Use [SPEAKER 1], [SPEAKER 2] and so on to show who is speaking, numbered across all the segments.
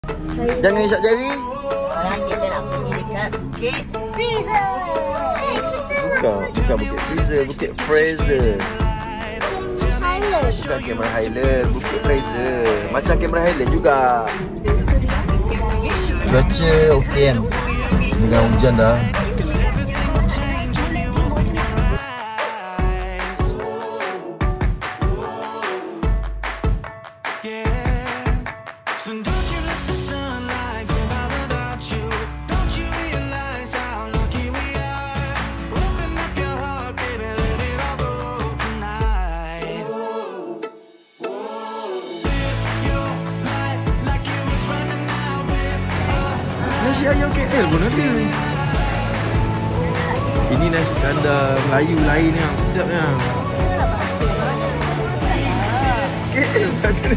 [SPEAKER 1] Jangan isap jari.
[SPEAKER 2] Sekarang kita nak pergi dekat Bukit Fraser.
[SPEAKER 1] Bukan Bukit Fraser, Bukit Fraser. Bukan Cameron Highland, Bukit Fraser. Macam Cameron Highland juga. Cuaca okey kan? Dengan hujan dah. Nasi ayam KL pun ada. Ini nasi kandar Melayu lain yang sedapnya. KL pun ada.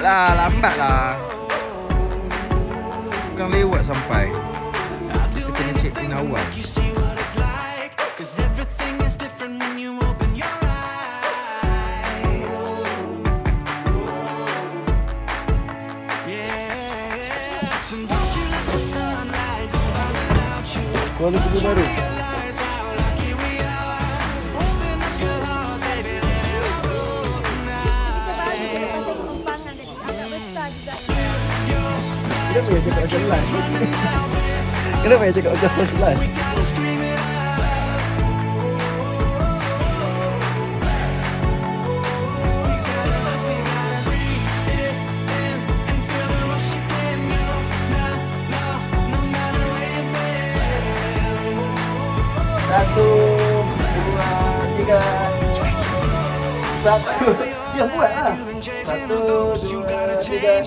[SPEAKER 1] Lambat lah. Bukan lewat sampai. Kita kena check in awal. Kuala Lumpur baru. Kenapa ya cakap macam last? Kenapa ya cakap macam last? Satu, dua, tiga. Satu. Dia buat lah. Satu, dua, tiga.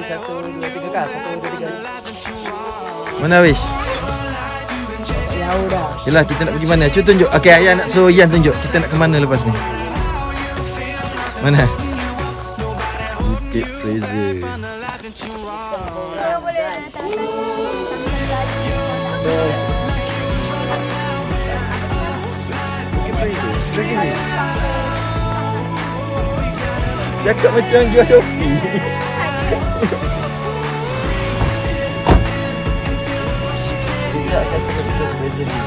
[SPEAKER 1] Satu, dua, tiga kan? Satu, dua, tiga. Mana Wish?
[SPEAKER 2] Jauh dah.
[SPEAKER 1] Yelah, kita nak pergi mana? Cuba tunjuk. Okey, Ayah nak suruh Ian tunjuk. Kita nak ke mana lepas ni? Mana? Bukit Fraser. Cakap macam jual Shopee. Tidak kata suka Fraser ni.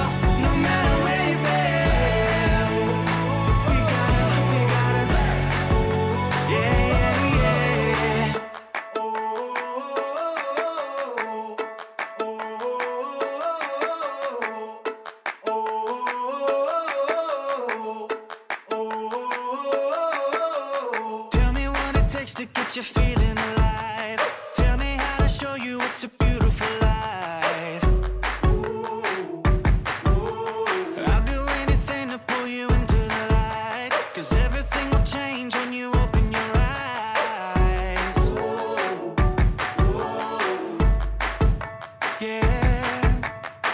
[SPEAKER 3] To get you feeling alive. Tell me how to show you it's a beautiful life. I'll do anything to pull you into the light, 'cause everything will change when you open your eyes. Yeah.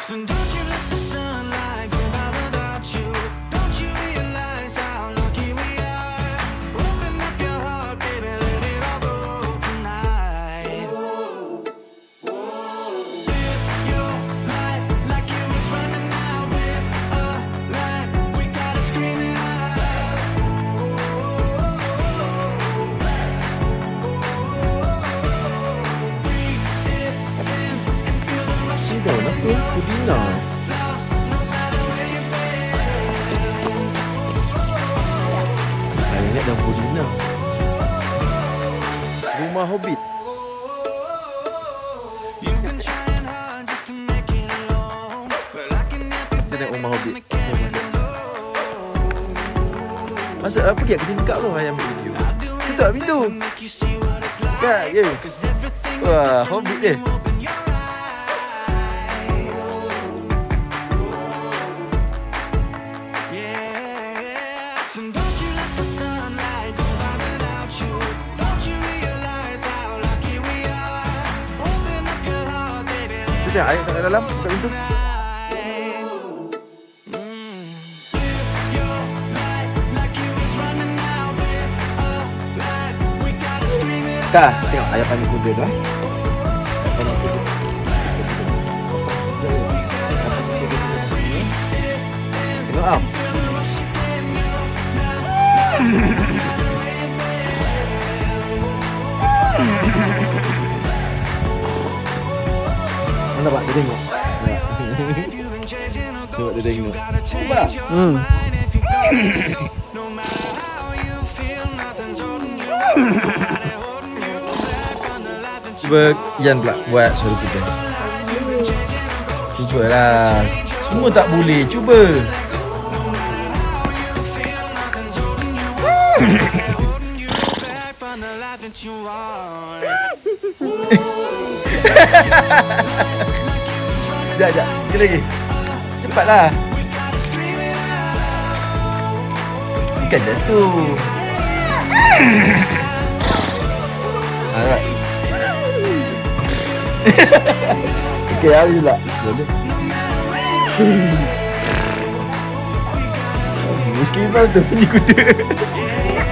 [SPEAKER 3] So don't you let the sunlight go out without you. Don't you realize how lucky we are? Open up your heart, baby.
[SPEAKER 1] Daun apa? Pudina. Saya ingat daun pudina. Rumah Hobbit. Kita tengok rumah Hobbit. Masuk apa pergi ke tingkap tu ayam video. Tutup pintu. Buka je. Wah, Hobbit dia. Kita air kat dalam, buka pintu. Kak, tengok ayah panggil kuda tu. Tengok tau. Mana pak, dia tengok. Tengok dia tengok. Nampak? Cuba Yan pula buat suara kuda. Cubalah. Semua tak boleh, cuba. Sekejap, sekali lagi. Cepatlah. Bukan jatuh. Alright. Okay, hari pula. Meskipun tu bunyi kuda.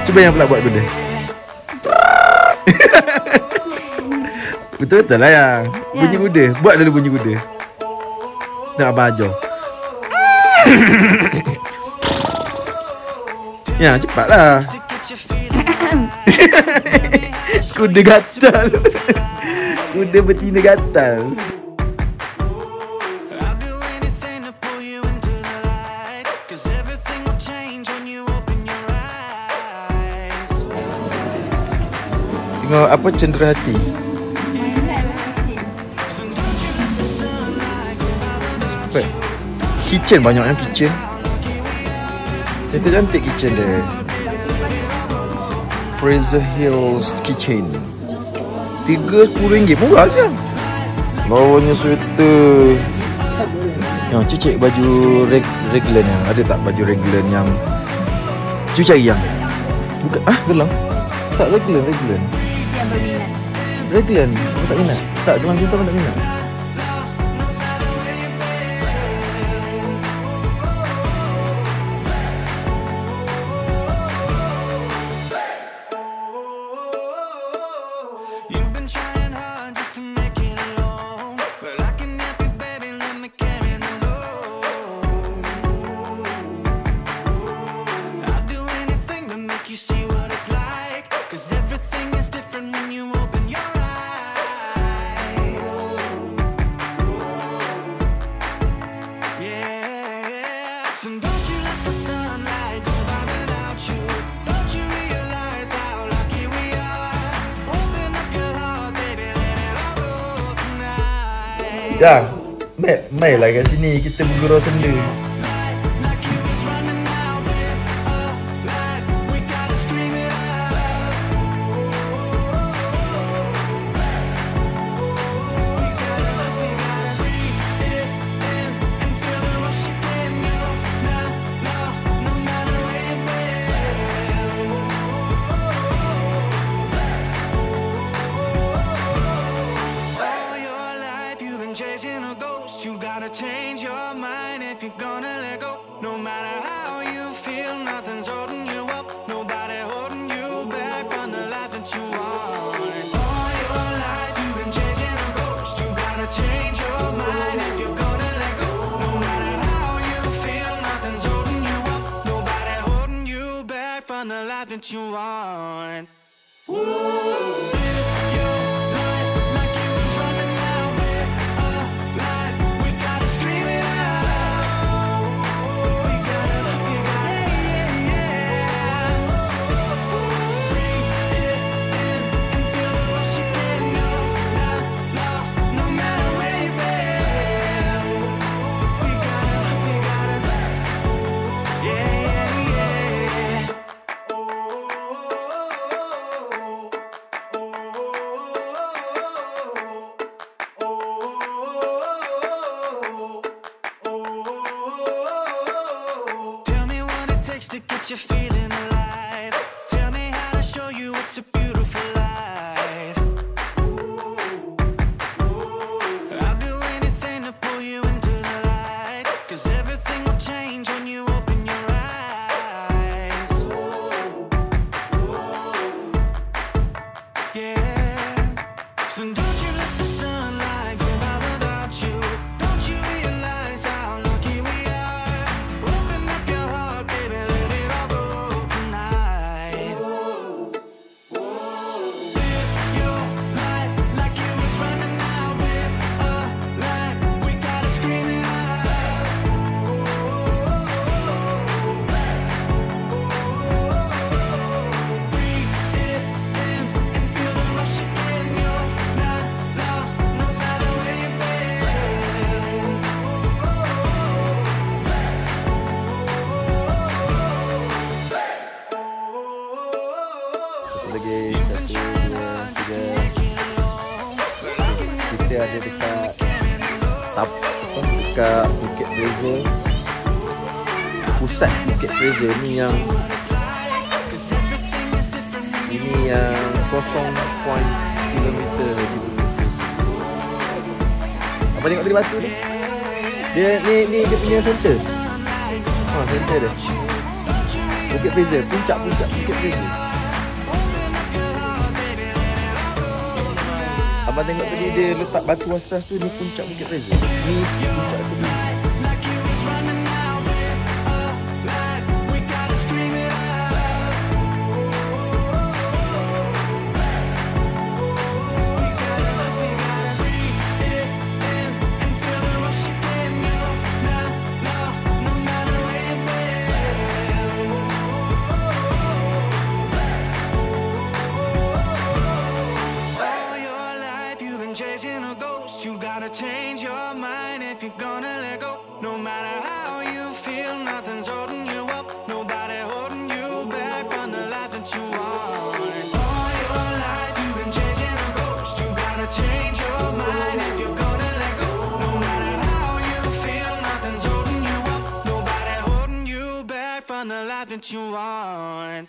[SPEAKER 1] Cuba yang pula buat kuda. Betul-betul lah yang bunyi kuda. Buat dulu bunyi kuda. Nak abang ajar. Ya, cepatlah. Kuda gatal. Kuda betina gatal. Tengok apa cendera hati. Super. Kitchen banyak yang kitchen. Cantik-cantik kitchen dia. Fraser Hills Kitchen. RM30 murah je. Bawahnya sweater. Yang cicik baju reglan yang ada tak baju reglan yang cuci cari yang bukan gelang. Tak reglan.
[SPEAKER 2] Yang berminat.
[SPEAKER 1] Reglan. Aku tak minat. Tak gelang cinta pun tak minat. Jang, mailah kat sini kita bergurau senda.
[SPEAKER 3] You gotta change your mind if you're gonna let go. No matter how you feel, nothing's holding you up. Nobody holding you back from the life that you want. All your life you've been chasing a ghost. You gotta change your mind if you're gonna let go. No matter how you feel, nothing's holding you up. Nobody holding you back from the life that you want. Woo. To get you feeling alive. Tell me how to show you it's a beautiful life. I'll do anything to pull you into the light. Cause everything will change when you open your eyes. Yeah.
[SPEAKER 1] dekat dekat Bukit Fraser. Pusat Bukit Fraser ni yang 0.km lagi. Apa tengok tadi batu ni? Dia dia punya center. Center dia. Bukit Fraser, puncak Bukit Fraser. Abang tengok tadi dia letak batu asas tu, ni puncak Bukit Fraser. Ni puncak kedua.
[SPEAKER 3] Chasing a ghost, you gotta change your mind if you're gonna let go. No matter how you feel, nothing's holding you up. Nobody holding you back from the life that you want. All your life you've been chasing a ghost. You gotta change your mind if you're gonna let go. No matter how you feel, nothing's holding you up. Nobody holding you back from the life that you want.